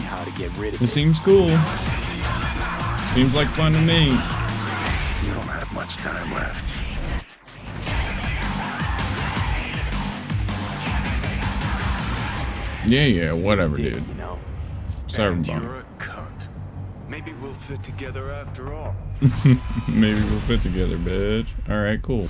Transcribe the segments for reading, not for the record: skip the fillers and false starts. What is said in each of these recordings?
how to get rid of It seems cool. Seems like fun to me. You don't have much time left. Yeah, whatever, dude. You know, Cyberpunk. You're a cunt. Maybe we'll fit together after all. Maybe we'll fit together, bitch. Alright, cool.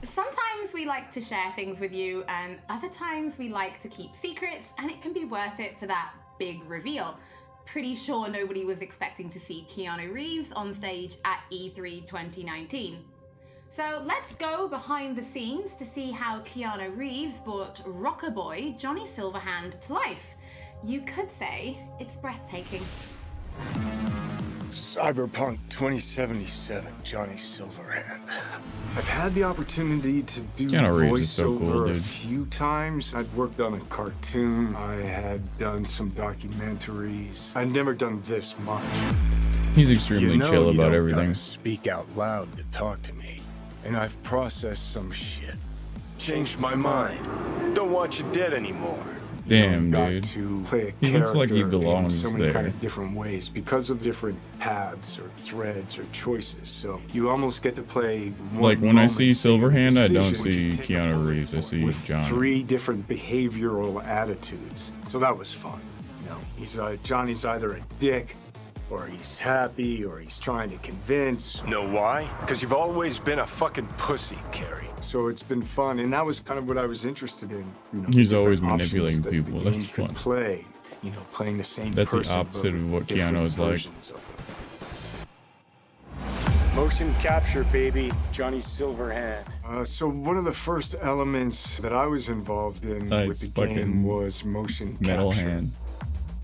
Sometimes we like to share things with you, and other times we like to keep secrets, and it can be worth it for that big reveal. Pretty sure nobody was expecting to see Keanu Reeves on stage at E3 2019. So let's go behind the scenes to see how Keanu Reeves brought rocker boy Johnny Silverhand to life. You could say it's breathtaking. Cyberpunk 2077, Johnny Silverhand. I've had the opportunity to do Keanu Reeves is voiceover so cool, a dude. few times. I'd worked on a cartoon. I had done some documentaries. I'd never done this much. He's extremely chill you about don't everything. gotta speak out loud to talk to me. And I've processed some shit. Changed my mind. Don't want you dead anymore. Damn, Got dude. to play a He looks like he character belongs in so many there. kind of different ways because of different paths or threads or choices. So you almost get to play one Like, when I see moment, so your Silverhand, I don't decision see to take Keanu a Reeves, I see with Johnny. 3 different behavioral attitudes. So that was fun. You know, Johnny's either a dick, or he's happy, or he's trying to convince. Know why? Because you've always been a fucking pussy, Carrie. So it's been fun, and that was kind of what I was interested in. You know, He's the always different manipulating options that people. the That's game could fun. Play, you know, playing the same That's the person, opposite but of what different Keanu is like. versions of it. Motion capture, baby. Johnny Silverhand. So one of the first elements that I was involved in Nice with the fucking game was motion Metal capture. hand.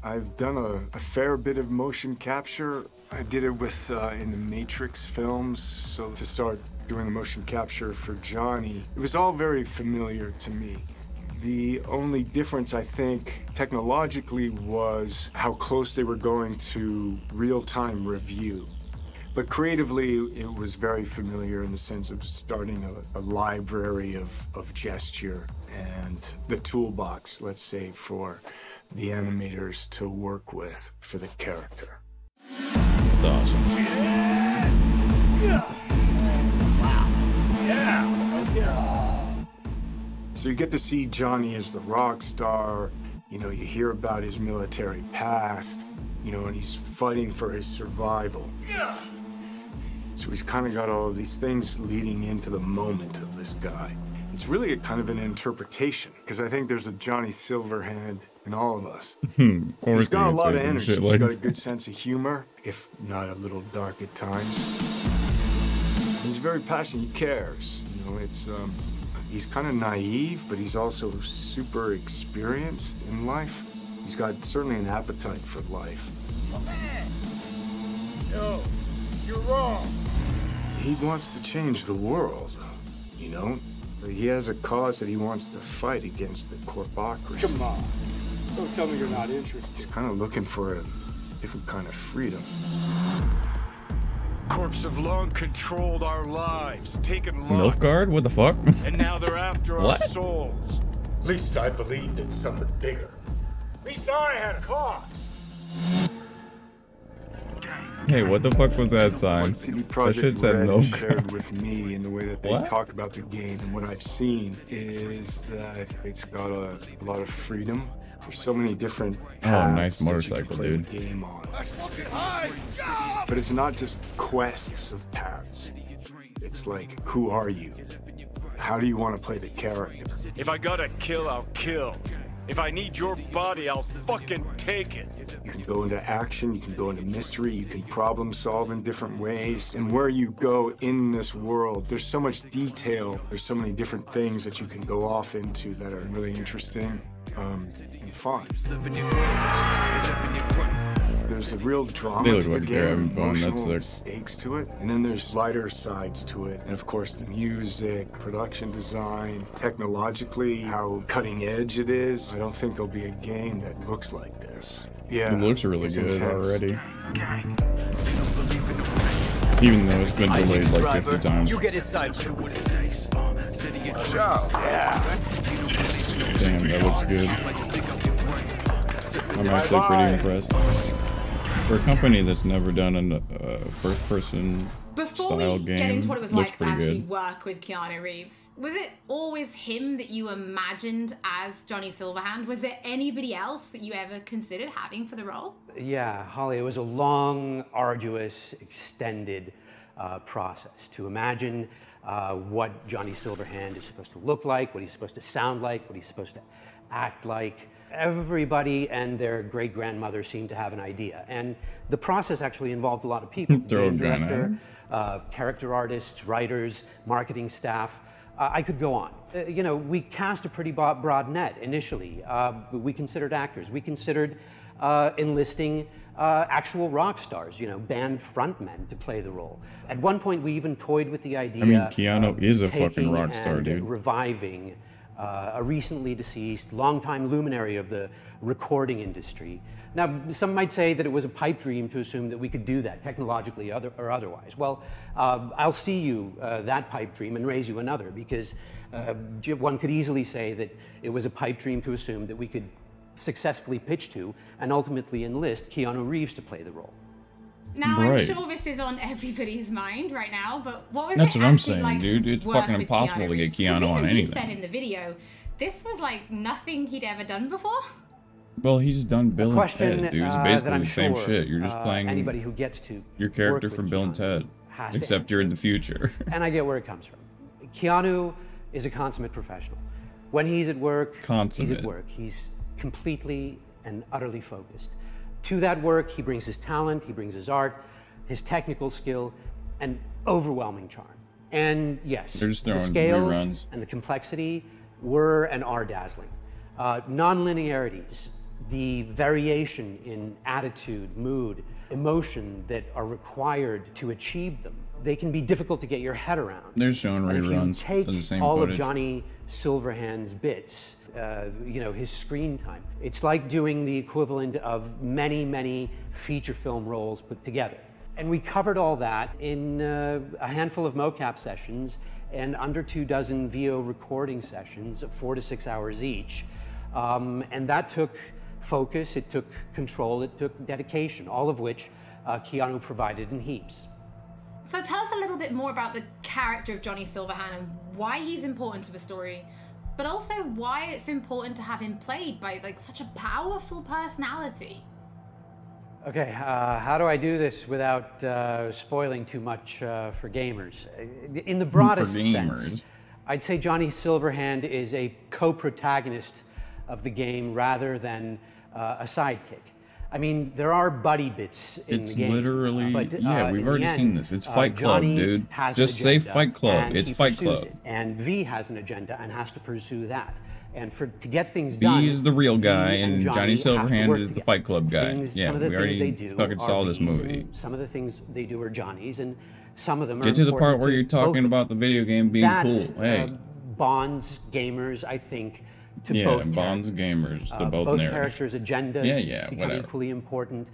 I've done a fair bit of motion capture. I did it with in the Matrix films. So to start doing the motion capture for Johnny, it was all very familiar to me. The only difference, I think, technologically was how close they were going to real-time review. But creatively, it was very familiar in the sense of starting a library of gesture and the toolbox, let's say, for the animators to work with for the character. That's awesome. So you get to see Johnny as the rock star. You know, you hear about his military past, you know, and he's fighting for his survival. So he's kind of got all of these things leading into the moment of this guy. It's really a kind of an interpretation, because I think there's a Johnny Silverhand in all of us. He's got a lot of energy. He's got a good sense of humor, if not a little dark at times. He's very passionate. He cares. You know, it's he's kind of naive, but he's also super experienced in life. He's got certainly an appetite for life. Oh, man. Yo, you're wrong. He wants to change the world, you know? He has a cause that he wants to fight against the corpocracy. Come on. Don't tell me you're not interested. He's kind of looking for a different kind of freedom. Corps have long controlled our lives, taken lives, Nilfgaard? What the fuck? and now they're after our What? souls. At least I believed in something bigger. At least I had a cause. Hey, what the fuck was that sign? CD That Projekt shit said Red no. shared with me in the way that they What? talk about the game, and what I've seen is that it's got a lot of freedom. There's so many different paths nice that you can motorcycle, play the dude. game on. But it's not just quests of paths. It's like, who are you? How do you want to play the character? If I gotta kill, I'll kill. If I need your body, I'll fucking take it. You can go into action, you can go into mystery, you can problem solve in different ways. And where you go in this world, there's so much detail, there's so many different things that you can go off into that are really interesting and fun. There's a real drama They look to the like they're game, having fun, that's emotional sick. stakes to it. And then there's lighter sides to it. And of course the music, production design, technologically, how cutting edge it is. I don't think there'll be a game that looks like this. Yeah, It looks really it's good intense. already. Even though it's been delayed like 50 times. You get his side. Yeah. Damn, that looks good. I'm actually pretty impressed. For a company that's never done a first-person style game, get into what it was looks like to pretty actually good. work with Keanu Reeves, was it always him that you imagined as Johnny Silverhand? Was there anybody else that you ever considered having for the role? Yeah, Holly, it was a long, arduous, extended process to imagine what Johnny Silverhand is supposed to look like, what he's supposed to sound like, what he's supposed to act like. Everybody and their great-grandmother seemed to have an idea. And the process actually involved a lot of people. Throw a Game gun at director, him. character artists, writers, marketing staff. I could go on. You know, we cast a pretty broad net initially. We considered actors. We considered enlisting actual rock stars, you know, band frontmen to play the role. At one point, we even toyed with the idea. I mean, Keanu is a fucking taking rock star, and dude. Reviving a recently deceased, longtime luminary of the recording industry. Now, some might say that it was a pipe dream to assume that we could do that technologically or otherwise. Well, I'll see you that pipe dream and raise you another, because one could easily say that it was a pipe dream to assume that we could successfully pitch to and ultimately enlist Keanu Reeves to play the role. Now, Right. I'm sure this is on everybody's mind right now, but what was That's it what I'm actually saying, like dude. to It's work fucking with impossible to get Reeves? 'Cause Keanu on even he anything. said in the video, this was like nothing he'd ever done before. Well, he's done Bill and Question Ted, dude. It's that basically I'm the same sure, shit. You're just playing anybody who gets to your character work from with Bill and Keanu Ted, has to except you're in the future. And I get where it comes from. Keanu is a consummate professional. When he's at work, he's Consummate. at work. He's completely and utterly focused. To that work, he brings his talent, he brings his art, his technical skill, and overwhelming charm. And yes, They're just the throwing scale reruns. and the complexity were and are dazzling. Non-linearities, the variation in attitude, mood, emotion that are required to achieve them, they can be difficult to get your head around. They're showing And if you reruns take of the same all footage. of Johnny Silverhand's bits, you know, his screen time, it's like doing the equivalent of many, many feature film roles put together. And we covered all that in a handful of mocap sessions and under 24 VO recording sessions of 4 to 6 hours each. And that took focus, it took control, it took dedication, all of which Keanu provided in heaps. So tell us a little bit more about the character of Johnny Silverhand and why he's important to the story, but also why it's important to have him played by like such a powerful personality. Okay, how do I do this without spoiling too much for gamers? In the broadest sense, I'd say Johnny Silverhand is a co-protagonist of the game rather than a sidekick. I mean, there are buddy bits in the game. It's literally, but, yeah, we've already seen this. It's Fight Club, Johnny dude. has Just an say agenda, Fight Club. and It's he Fight pursues Club. it. And V has an agenda and has to pursue that. And to get things V done, is the real V guy, and Johnny have to Silverhand work is the together. Fight Club guy. Things, Yeah, some of the we things already they do fucking saw are this V's, movie. and some of the things they do are Johnny's, and some of them are Get to the part important where to you're talking both about the video game being that, cool. Hey. bonds gamers, I think, to Yeah, both bonds characters. gamers to both both narratives. characters' agendas Yeah, become whatever. equally important.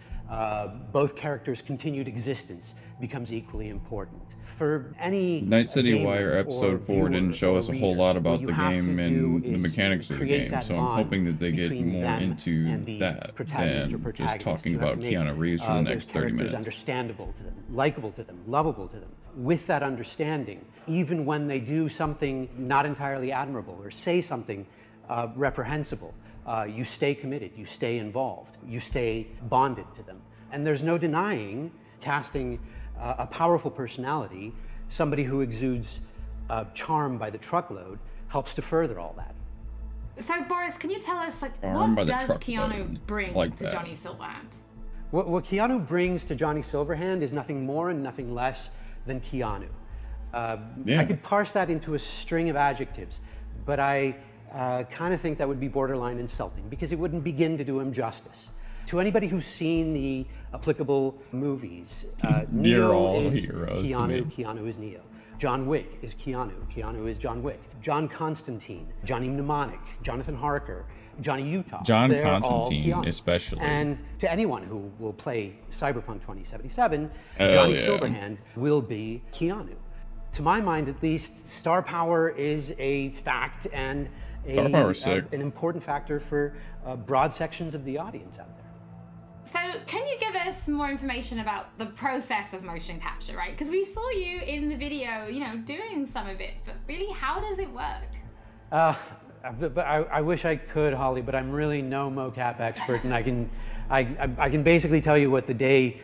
Both characters' continued existence becomes equally important. For any Night City gamer Wire or episode 4 didn't viewer show or us a whole reader, lot what about you the have to game do and the is mechanics of the create game, that so I'm bond hoping that they get between more them into and the that protagonist or than just protagonist. talking You have about to make, Keanu Reeves for the those next 30 characters minutes. understandable to them, likable to them, lovable to them. With that understanding, even when they do something not entirely admirable or say something reprehensible, you stay committed, you stay involved, you stay bonded to them. And there's no denying casting a powerful personality, somebody who exudes charm by the truckload, helps to further all that. So Boris, can you tell us like Charm by what the does truckload. Keanu bring Like to that. Johnny Silverhand? What Keanu brings to Johnny Silverhand is nothing more and nothing less than Keanu. Yeah. I could parse that into a string of adjectives, but I kind of think that would be borderline insulting because it wouldn't begin to do him justice. To anybody who's seen the applicable movies, They're Neo all is heroes to me. Keanu, Keanu is Neo. John Wick is Keanu, Keanu is John Wick. John Constantine, Johnny Mnemonic, Jonathan Harker, Johnny Utah. John they're all Constantine, Keanu. especially. And to anyone who will play Cyberpunk 2077, Hell Johnny yeah. Silverhand will be Keanu. To my mind, at least, star power is a fact and sick. An important factor for broad sections of the audience out there. So can you give us more information about the process of motion capture, right? Because we saw you in the video, you know, doing some of it, but really, how does it work? I wish I could, Holly, but I'm really no mocap expert, and I can basically tell you what the day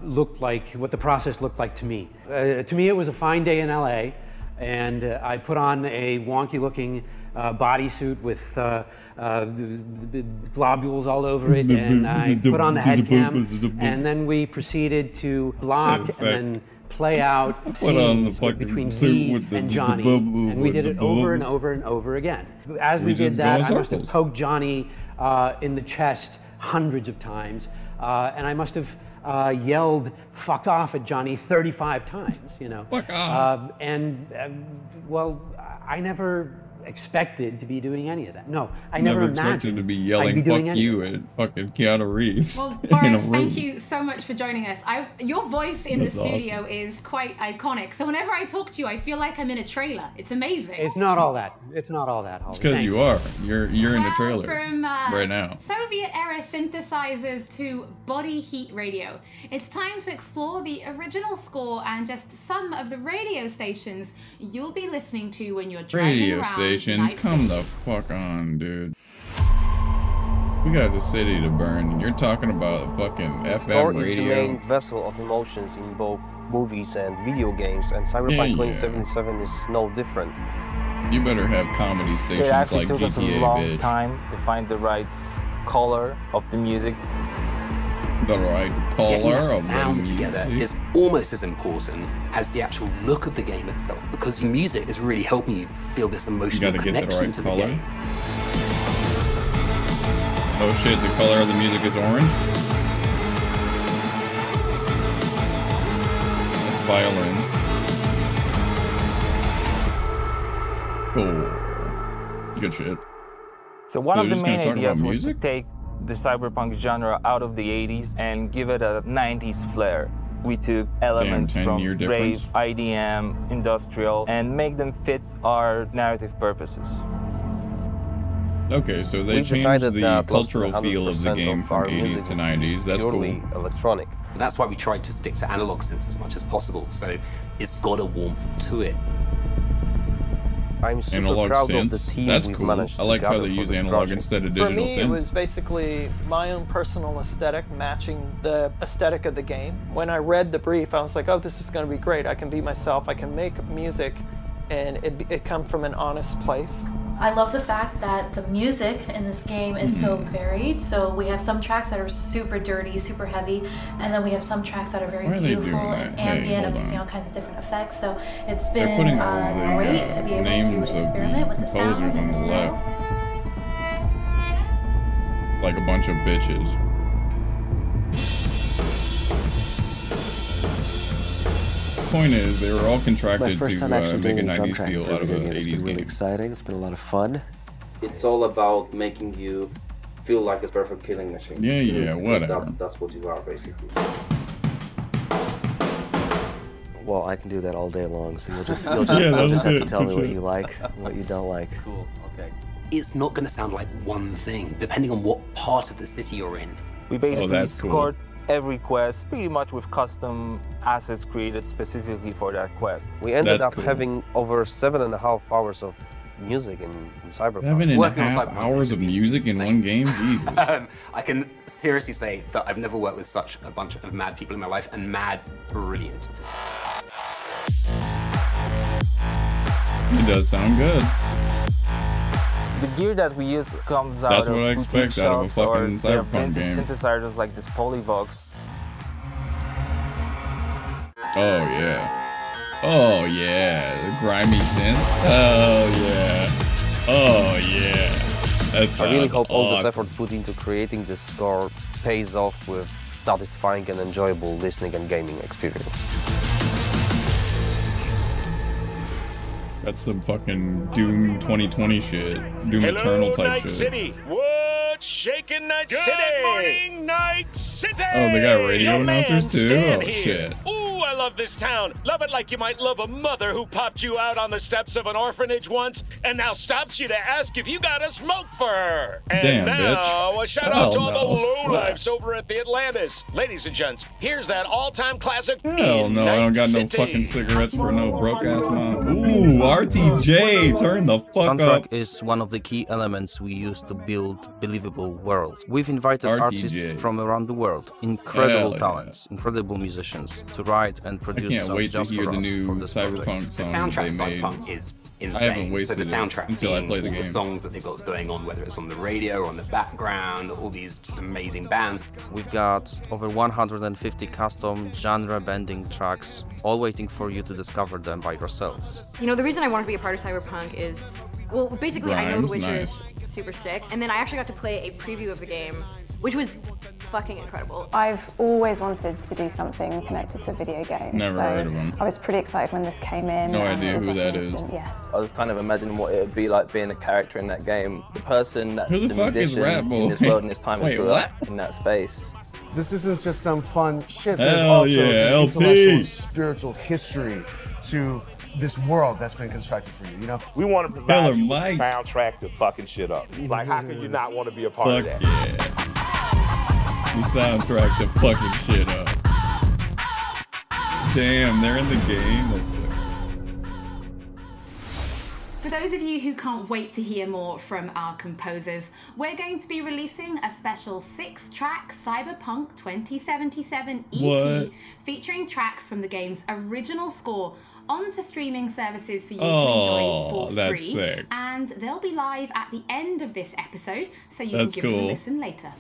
looked like, what the process looked like to me. To me, it was a fine day in LA, and I put on a wonky-looking bodysuit with globules all over it, and I put on the head cam, and then we proceeded to block and then play out scenes between me and Johnny, and we did it over and over and over again. As we did that, I must have poked Johnny in the chest hundreds of times, and I must have yelled "fuck off" at Johnny 35 times, you know. Fuck off. Well, I never expected to be doing any of that. No, I never imagined expected to be yelling "fuck you" at fucking Keanu Reeves. Well, Boris, thank you so much for joining us. Your voice in the studio is quite iconic. So whenever I talk to you, I feel like I'm in a trailer. It's amazing. It's not all that. It's not all that, Holly. It's because you are. You're in a trailer from, right now. Soviet-era synthesizers to body heat radio. It's time to explore the original score and just some of the radio stations you'll be listening to when you're driving around. Come the fuck on, dude. We got the city to burn, and you're talking about fucking FM radio. Score is the main vessel of emotions in both movies and video games, and Cyberpunk 2077 is no different. You better have comedy stations like GTA, bitch. It actually took us a long time to find the right color of the music. The right color of the sound together is almost as important as the actual look of the game itself, because the music is really helping you feel this emotional connection to the game. Oh shit, the color of the music is orange? That's violin. Cool. Good shit. So one of the main ideas was to take the cyberpunk genre out of the 80s and give it a 90s flair. We took elements from rave, IDM, industrial, and make them fit our narrative purposes. Okay, so they changed the cultural feel of the game from 80s to 90s. That's cool. Electronic. That's why we tried to stick to analog synths as much as possible, so it's got a warmth to it. I'm super proud of the team we've managed to gather. I like how they use analog instead of digital synths. For me, it was basically my own personal aesthetic matching the aesthetic of the game. When I read the brief, I was like, oh, this is going to be great. I can be myself. I can make music, and it comes from an honest place. I love the fact that the music in this game is so varied. So we have some tracks that are super dirty, super heavy, and then we have some tracks that are very beautiful and ambient and using all kinds of different effects. So it's been great to be able to experiment with the sound and the style. Like a bunch of bitches. Point is, they were all contracted to make a 90s feel out of an 80s game. It's been really exciting. It's been a lot of fun. It's all about making you feel like a perfect killing machine. Yeah, whatever. That's what you are, basically. Well, I can do that all day long, so you'll just have to tell me what you like, what you don't like. Cool, okay. It's not going to sound like one thing, depending on what part of the city you're in. We basically scored every quest pretty much with custom assets created specifically for that quest. We ended up having over 7.5 hours of music in Cyberpunk. 7.5 hours of music in one game? Jesus. I can seriously say that I've never worked with such a bunch of mad people in my life, and mad brilliant. It does sound good. The gear that we use comes out That's of what I expect out of a fucking Cyberpunk game. Synthesizers like this Polyvox. Oh yeah. Oh yeah. The grimy synths. Oh yeah. Oh yeah. That's I really hope all this effort put into creating this score pays off with satisfying and enjoyable listening and gaming experience. That's some fucking Doom 2020 shit. Doom Eternal type shit. City. What's shaking Night City? Good morning, Night City. Oh, they got radio announcers too? Oh shit. Ooh, I love this town. Love it like you might love a mother who popped you out on the steps of an orphanage once and now stops you to ask if you got a smoke for her. And damn, now, bitch. a shout out to all the lowlifes over at the Atlantis. Ladies and gents, here's that all-time classic. Hell no, I don't got no fucking cigarettes for no broke-ass mom. Ooh, RTJ, turn the fuck up. Soundtrack is one of the key elements we use to build believable world. We've invited artists from around the world, incredible talents, incredible musicians, to write and produce songs. I can't wait to just hear for the us new for this Cyberpunk song they made. Cyberpunk is insane. I haven't wasted so the soundtrack until I play the game. The songs that they've got going on, whether it's on the radio or on the background, all these just amazing bands. We've got over 150 custom genre-bending tracks, all waiting for you to discover them by yourselves. You know, the reason I wanted to be a part of Cyberpunk is, well, basically I know The Witcher is super sick, and then I actually got to play a preview of the game, which was fucking incredible. I've always wanted to do something connected to a video game. Never heard of them. I was pretty excited when this came in. No idea who that is. Yes. I was kind of imagining what it would be like being a character in that game. The person that's who the fuck is in this world and this time has grew up in that space. This isn't just some fun shit. There's Hell also yeah, an LP. intellectual, spiritual history to this world that's been constructed for you, you know? We want to provide you with a soundtrack to fucking shit up. Like, how could you not want to be a part of that? Yeah. The soundtrack to fucking shit up. Damn, they're in the game. That's sick. For those of you who can't wait to hear more from our composers, we're going to be releasing a special 6-track Cyberpunk 2077 EP featuring tracks from the game's original score onto streaming services for you to enjoy for free. Sick. And they'll be live at the end of this episode, so you can give them a listen later.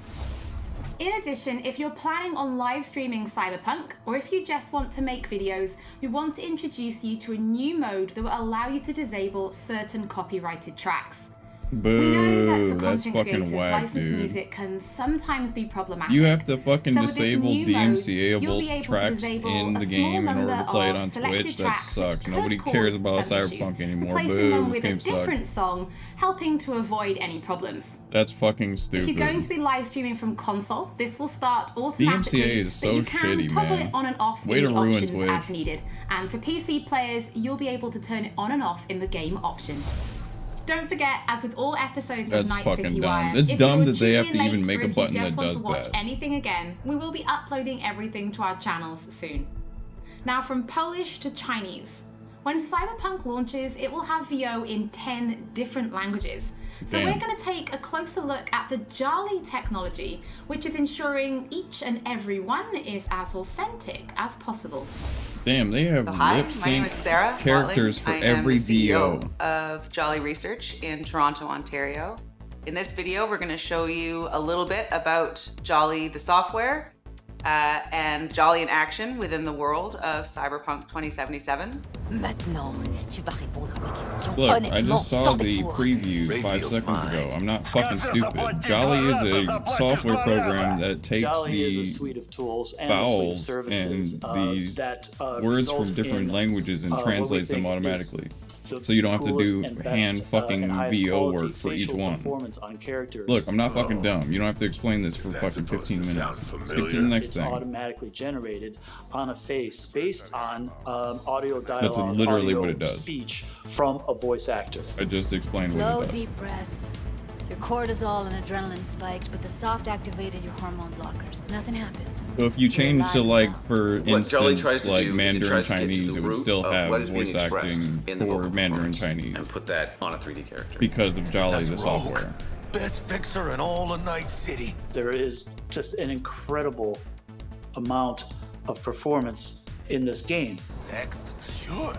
In addition, if you're planning on live streaming Cyberpunk, or if you just want to make videos, we want to introduce you to a new mode that will allow you to disable certain copyrighted tracks. Boo, that's fucking whack, licensed dude. Music can sometimes be problematic. You have to fucking So disable DMCA-able tracks disable in the game in order to play it on Twitch. That sucks. Nobody cares about Cyberpunk anymore. Replacing them Boo, this with a game different sucks. song, helping to avoid any problems. That's fucking stupid. If you're going to be live streaming from console, this will start automatically. DMCA is so but you can shitty, toggle man. it on and off Way in to the ruin options Twitch. as needed. And for PC players, you'll be able to turn it on and off in the game options. Don't forget, as with all episodes That's of Night fucking City dumb. WiRE, It's if dumb you that they have to tune in even make later, a button if you that just want does to watch that. anything again, we will be uploading everything to our channels soon. Now, from Polish to Chinese. When Cyberpunk launches, it will have VO in 10 different languages. So we're going to take a closer look at the Jolly technology, which is ensuring each and every one is as authentic as possible. Damn, they have lip sync characters for every VO. Of Jolly Research in Toronto, Ontario. In this video, we're going to show you a little bit about Jolly the software and Jolly in action within the world of Cyberpunk 2077. Look, I just saw the preview 5 seconds ago. I'm not fucking stupid. Jolly is a software program that takes the vowels and the words from different languages and translates them automatically. So you don't have to do hand fucking VO work for each one. Look, I'm not fucking dumb. You don't have to explain this for fucking 15 minutes. Skip to the next thing. Automatically generated on a face based on audio dialogue, That's literally what it does. Speech from a voice actor. I just explained what Slow, it does. deep breaths. Your cortisol and adrenaline spiked, but the soft activated your hormone blockers. Nothing happened. So if you change to, like, for instance, like Mandarin Chinese, it would still have voice acting for Mandarin Chinese. And put that on a 3D character. Because of Jolly, the software. Best fixer in all of Night City. There is just an incredible amount of performance in this game. Sure.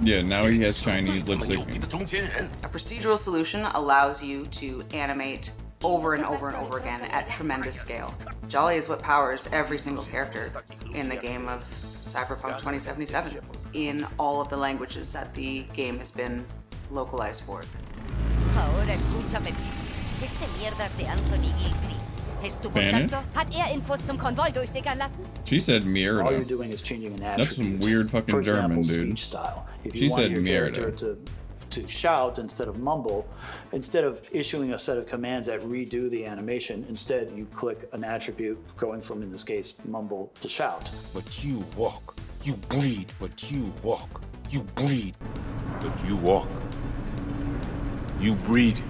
Yeah, now he has Chinese lip syncing. A procedural solution allows you to animate over and over and over again at tremendous scale. Jolly is what powers every single character in the game of Cyberpunk 2077 in all of the languages that the game has been localized for. Ahora escúchame. Este mierdas de Anthony Gilchrist. ¿Es tu contacto? Hat Infos zum Konvoi durchsickern lassen? She said mierda. All you're doing is changing an attribute. That's some weird fucking For example, German, dude. speech style. If She you want said your character mierda. to shout instead of mumble, instead of issuing a set of commands that redo the animation, instead you click an attribute going from, in this case, mumble to shout. But you walk You bleed, but you walk. You bleed, but you walk. You breed.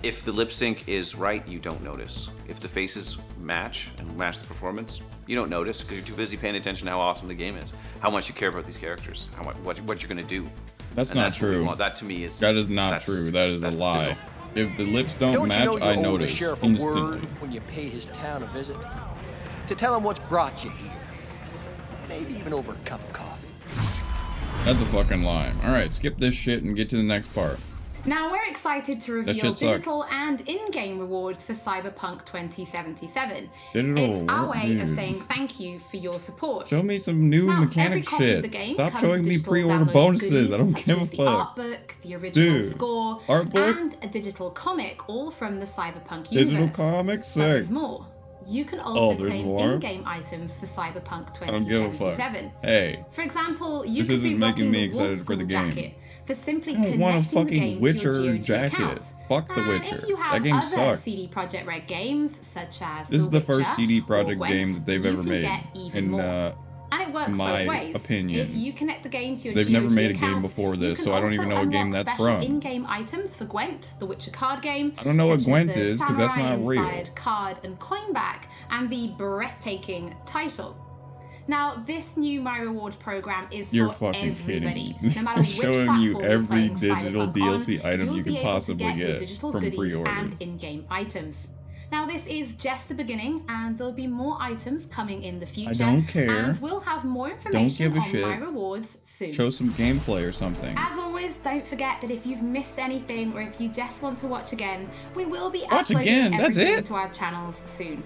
If the lip sync is right, you don't notice. If the faces match and match the performance, you don't notice because you're too busy paying attention to how awesome the game is, how much you care about these characters, what you're gonna do. That's not true. That to me is not true. That is a lie. If the lips don't match, you know I notice the sheriff instantly. a word when you pay his town a visit? To tell him what's brought you here. Maybe even over a cup of coffee. That's a fucking lie. All right, skip this shit and get to the next part. Now we're excited to reveal digital and in-game rewards for Cyberpunk 2077. It's our way of saying thank you for your support. Show me some new mechanic shit. Stop showing me pre-order bonuses. I don't give a fuck. The art book, the original score, and a digital comic, all from the Cyberpunk universe. Digital comic, sick. There's more. You can also claim in-game items for Cyberpunk 2077. I don't give a fuck. Hey. For example, you this isn't making me excited for the game. For simply I don't want a fucking Witcher jacket. Account. Fuck the Witcher. If you have that game other sucks. CD Projekt Red games, such as This is the first Witcher CD Projekt Gwent, game that they've ever made. In and it works my both ways. opinion. If you connect the game to your They've never made a account, game before this, you so I don't can even know what game that's unlock special from. in-game items for Gwent, the Witcher card game. I don't know what such as Gwent the is, because that's not real. samurai-inspired card and coin back, and the breathtaking title. Now, this new My Reward program is for everybody. No matter I'm which showing you platform every you're playing digital Cyberpunk DLC on, item you'll you be could able to possibly your get digital from goodies pre-order. and in-game items. Now, this is just the beginning, and there'll be more items coming in the future. I don't care. And we'll have more information Don't give a on shit. My Rewards soon. Show some gameplay or something. As always, don't forget that if you've missed anything or if you just want to watch again, we will be Watch uploading again, that's everything it? to our channels soon.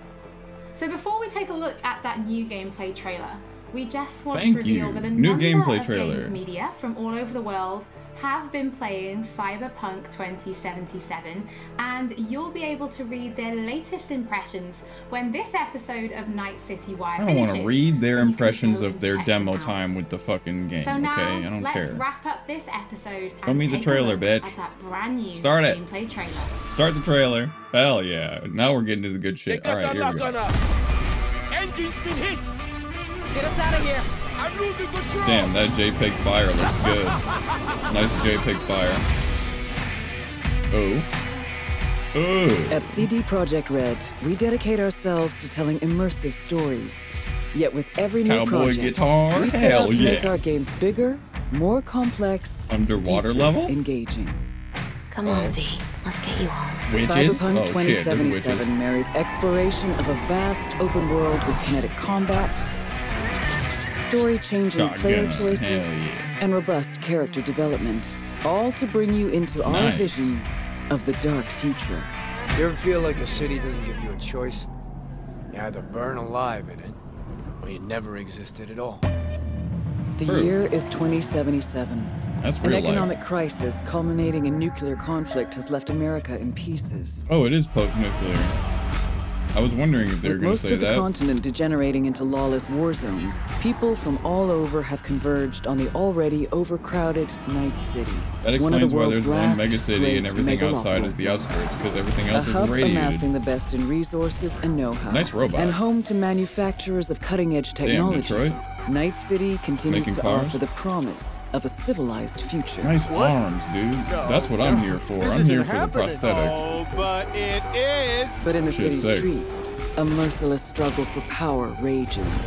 So before we take a look at that new gameplay trailer, we just want to reveal that a New number gameplay of trailer. games media from all over the world have been playing Cyberpunk 2077, and you'll be able to read their latest impressions when this episode of Night City WiRE I don't want to finishes. read their So you can impressions go of and their check demo them out. time with the fucking game, So now, okay? I don't let's care. wrap up this episode Show me the take a trailer, look bitch. at that brand new Start it. gameplay trailer. Start the trailer. Hell yeah. Now we're getting to the good shit. All right, here we go. Engine's been hit. Get us out of here. I'm losing control. Damn, that JPEG fire looks good. Nice JPEG fire. Oh. At CD Projekt Red, we dedicate ourselves to telling immersive stories. Yet with every new Cowboy project, guitar? we set Hell out to make yeah. our games bigger, more complex, Underwater deeply level? engaging. Come on, V. Let's get you home. Witches? Cyberpunk Oh shit, there's 2077 witches. marries exploration of a vast open world with kinetic combat, story-changing player Shotgun, choices, hell yeah. and robust character development, all to bring you into our Nice. vision of the dark future. You ever feel like a city doesn't give you a choice? You either burn alive in it, or you never existed at all. The True. year is 2077. That's An real life. economic crisis culminating in nuclear conflict has left America in pieces. Oh, it is post-nuclear. I was wondering if they were With going to most say of the that. continent degenerating into lawless war zones, people from all over have converged on the already overcrowded Night City. That one of explains the why world's there's one last megacity and great everything outside is the megalopolises. outskirts, because everything A else is hub irradiated. amassing the best in resources and know-how. Nice robot. And home to manufacturers of cutting-edge Damn, technologies. Detroit. Night City continues Making to cars? offer the promise of a civilized future. Nice arms, dude. That's what I'm here for. I'm here for the prosthetics. Oh, but it is. But in the Shit's city's sick. streets, a merciless struggle for power rages.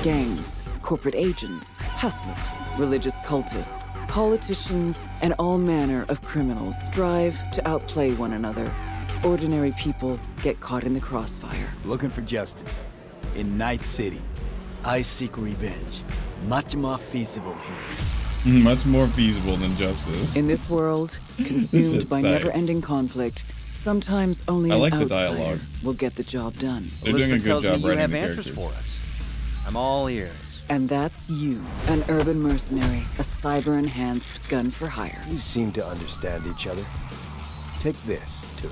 Gangs, corporate agents, hustlers, religious cultists, politicians, and all manner of criminals strive to outplay one another. Ordinary people get caught in the crossfire. Looking for justice. In Night City, I seek revenge. Much more feasible here. Much more feasible than justice. In this world, This consumed shit's by tight. never-ending conflict, sometimes only I an like the outsider dialogue. will get the job done. They're doing a Elizabeth good tells me job you writing have the answers characters. for us. I'm all ears. And that's you, an urban mercenary, a cyber-enhanced gun for hire. We seem to understand each other. Take this, too.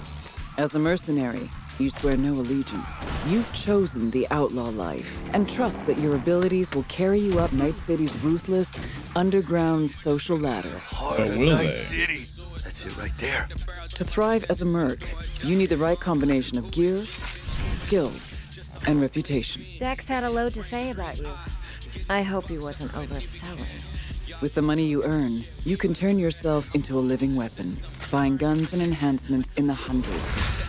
As a mercenary, you swear no allegiance. You've chosen the outlaw life and trust that your abilities will carry you up Night City's ruthless, underground social ladder. But will they? City. That's it right there. To thrive as a merc, you need the right combination of gear, skills, and reputation. Dex had a load to say about you. I hope he wasn't overselling. With the money you earn, you can turn yourself into a living weapon, buying guns and enhancements in the hundreds.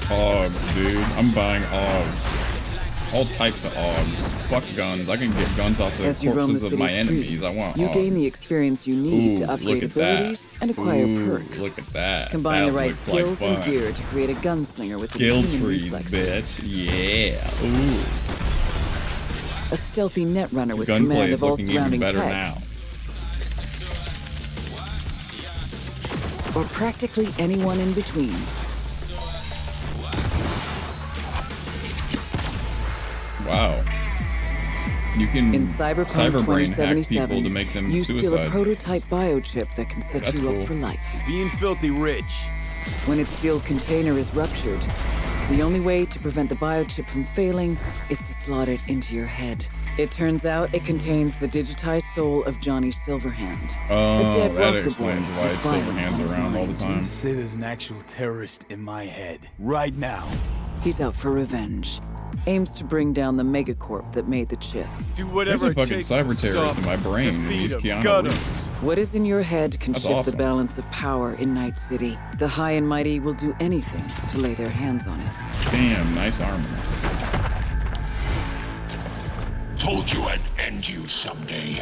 AUGs, dude. I'm buying AUGs. All types of AUGs. Fuck guns. I can get guns off the corpses of my enemies. I want AUGs. You gain the experience you need to upgrade abilities and acquire perks. Look at that. Combine the right skills and gear to create a gunslinger with the skill trees, bitch. Yeah. Ooh. A stealthy netrunner with command of all surrounding tech. Now. Or practically anyone in between. Wow. You can in Cyberpunk 2077, people to make them you suicide. steal a prototype biochip that can set you up for life. Being filthy rich. When its sealed container is ruptured, the only way to prevent the biochip from failing is to slot it into your head. It turns out it contains the digitized soul of Johnny Silverhand. Oh, a dead that explains why it's Silverhand's around all the time. To say there's an actual terrorist in my head right now. He's out for revenge. Aims to bring down the megacorp that made the chip. Do whatever There's a fucking cyber terrorist in my brain, and he's Keanu Reeves. What is in your head can shift awesome. the balance of power in Night City. The high and mighty will do anything to lay their hands on it. Damn, nice armor. Told you I'd end you someday.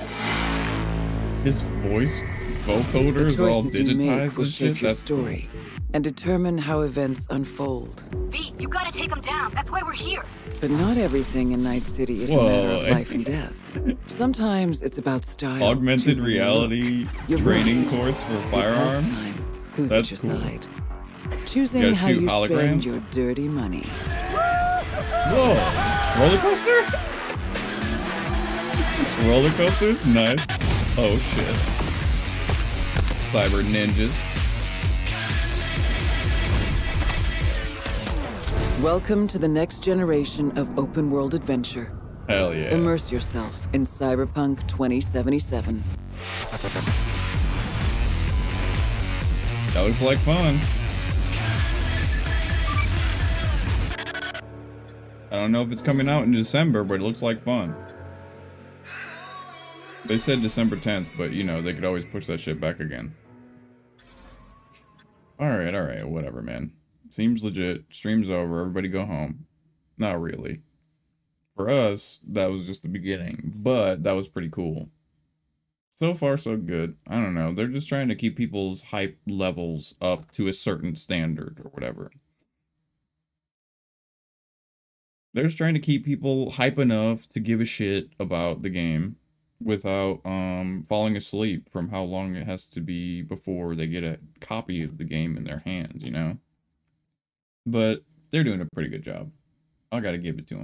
His voice vocoder is all digitized and shit. That's story and determine how events unfold. V, you gotta take him down. That's why we're here. But not everything in Night City is a matter of life and death. Sometimes it's about style. Augmented reality training course for firearms. Who's That's at cool. your side? Choosing how you spend your dirty money. Whoa! Roller coaster? Roller coasters? Nice. Oh shit. Cyber ninjas. Welcome to the next generation of open world adventure. Hell yeah. Immerse yourself in Cyberpunk 2077. That looks like fun. I don't know if it's coming out in December, but it looks like fun. They said December 10th, but you know, they could always push that shit back again. Alright, whatever, man. Seems legit. Stream's over. Everybody go home. Not really. For us, that was just the beginning, but that was pretty cool. So far, so good. I don't know. They're just trying to keep people's hype levels up to a certain standard or whatever. They're just trying to keep people hype enough to give a shit about the game without falling asleep from how long it has to be before they get a copy of the game in their hands, you know? But they're doing a pretty good job. I gotta give it to them.